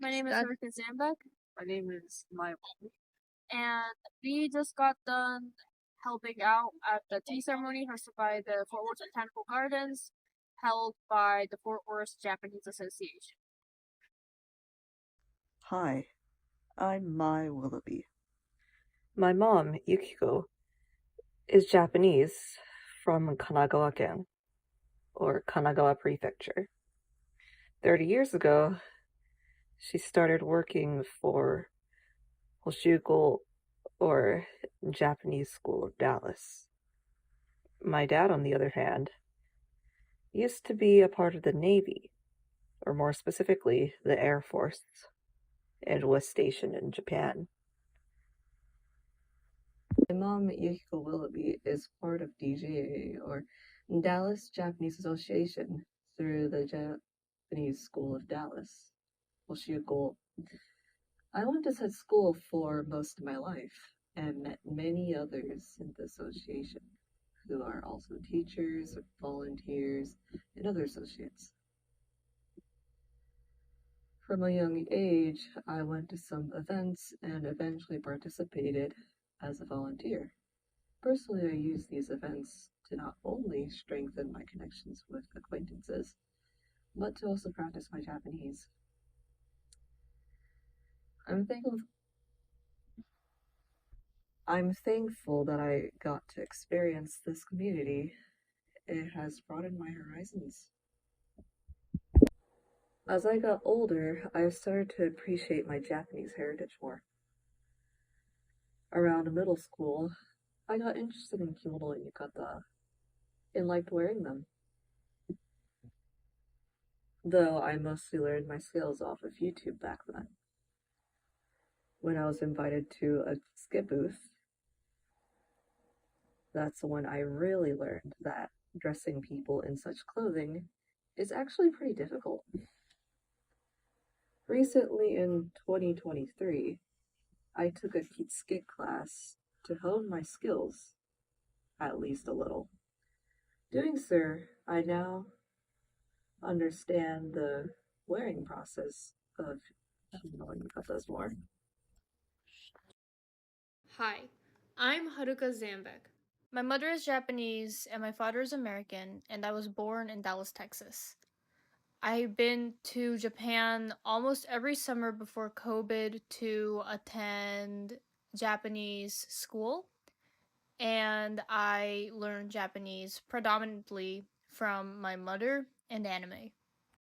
My name is That Haruka Zambek, My name is my and we just got done helping out at the tea ceremony hosted by the Fort Worth Botanical Gardens, held by the Fort Worth Japanese Association. Hi, I'm Mai Willoughby. My mom, Yukiko, is Japanese from Kanagawa-ken, or Kanagawa Prefecture. 30 years ago, she started working for Hoshugo, or Japanese School of Dallas. My dad, on the other hand, used to be a part of the Navy, or more specifically, the Air Force, and was stationed in Japan. My mom, Yukiko Willoughby, is part of DJA, or Dallas Japanese Association, through the Japanese School of Dallas. Hoshugo. I went to such school for most of my life and met many others in the association who are also teachers, volunteers, and other associates. From a young age, I went to some events and eventually participated as a volunteer. Personally, I use these events to not only strengthen my connections with acquaintances, but to also practice my Japanese. I'm thankful I'm thankful that I got to experience this community. It has broadened my horizons. As I got older, I started to appreciate my Japanese heritage more. Around middle school, I got interested in kimono and yukata and liked wearing them, though I mostly learned my skills off of YouTube back then. When I was invited to a skip booth, that's when I really learned that dressing people in such clothing is actually pretty difficult. Recently in 2023, I took a Kitsuke class to hone my skills, at least a little. Doing so, I now understand the wearing process of kimono and yukatas more. Hi, I'm Haruka Zambek. My mother is Japanese and my father is American, and I was born in Dallas, Texas. I've been to Japan almost every summer before COVID to attend Japanese school, and I learned Japanese predominantly from my mother and anime.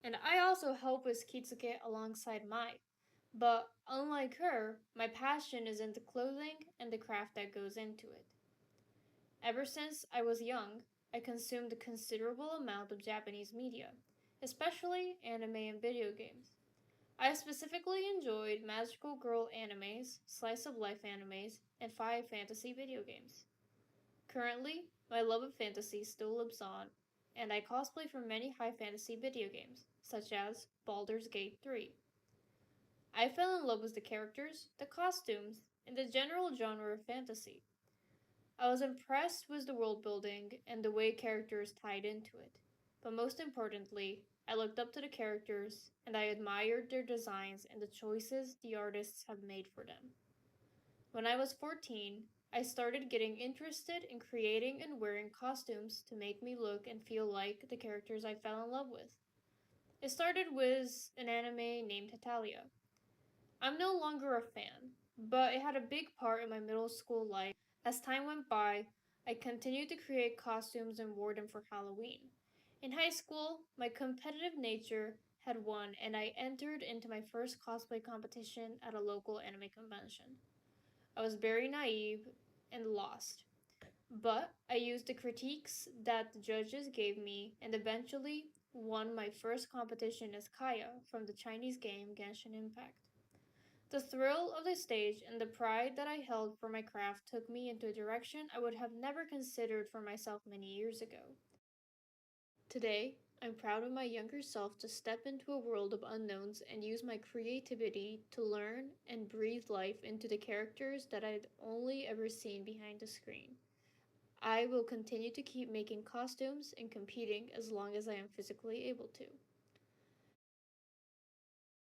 And I also help with Kitsuke alongside Mai. But unlike her, my passion is in the clothing and the craft that goes into it. Ever since I was young, I consumed a considerable amount of Japanese media, especially anime and video games. I specifically enjoyed magical girl animes, slice of life animes, and 5 fantasy video games. Currently, my love of fantasy still lives on, and I cosplay for many high fantasy video games, such as Baldur's Gate 3. I fell in love with the characters, the costumes, and the general genre of fantasy. I was impressed with the world building and the way characters tied into it. But most importantly, I looked up to the characters and I admired their designs and the choices the artists have made for them. When I was 14, I started getting interested in creating and wearing costumes to make me look and feel like the characters I fell in love with. It started with an anime named Hetalia. I'm no longer a fan, but it had a big part in my middle school life. As time went by, I continued to create costumes and wore them for Halloween. In high school, my competitive nature had won, and I entered into my first cosplay competition at a local anime convention. I was very naive and lost, but I used the critiques that the judges gave me and eventually won my first competition as Kaya from the Chinese game Genshin Impact. The thrill of the stage and the pride that I held for my craft took me into a direction I would have never considered for myself many years ago. Today, I'm proud of my younger self to step into a world of unknowns and use my creativity to learn and breathe life into the characters that I'd only ever seen behind the screen. I will continue to keep making costumes and competing as long as I am physically able to.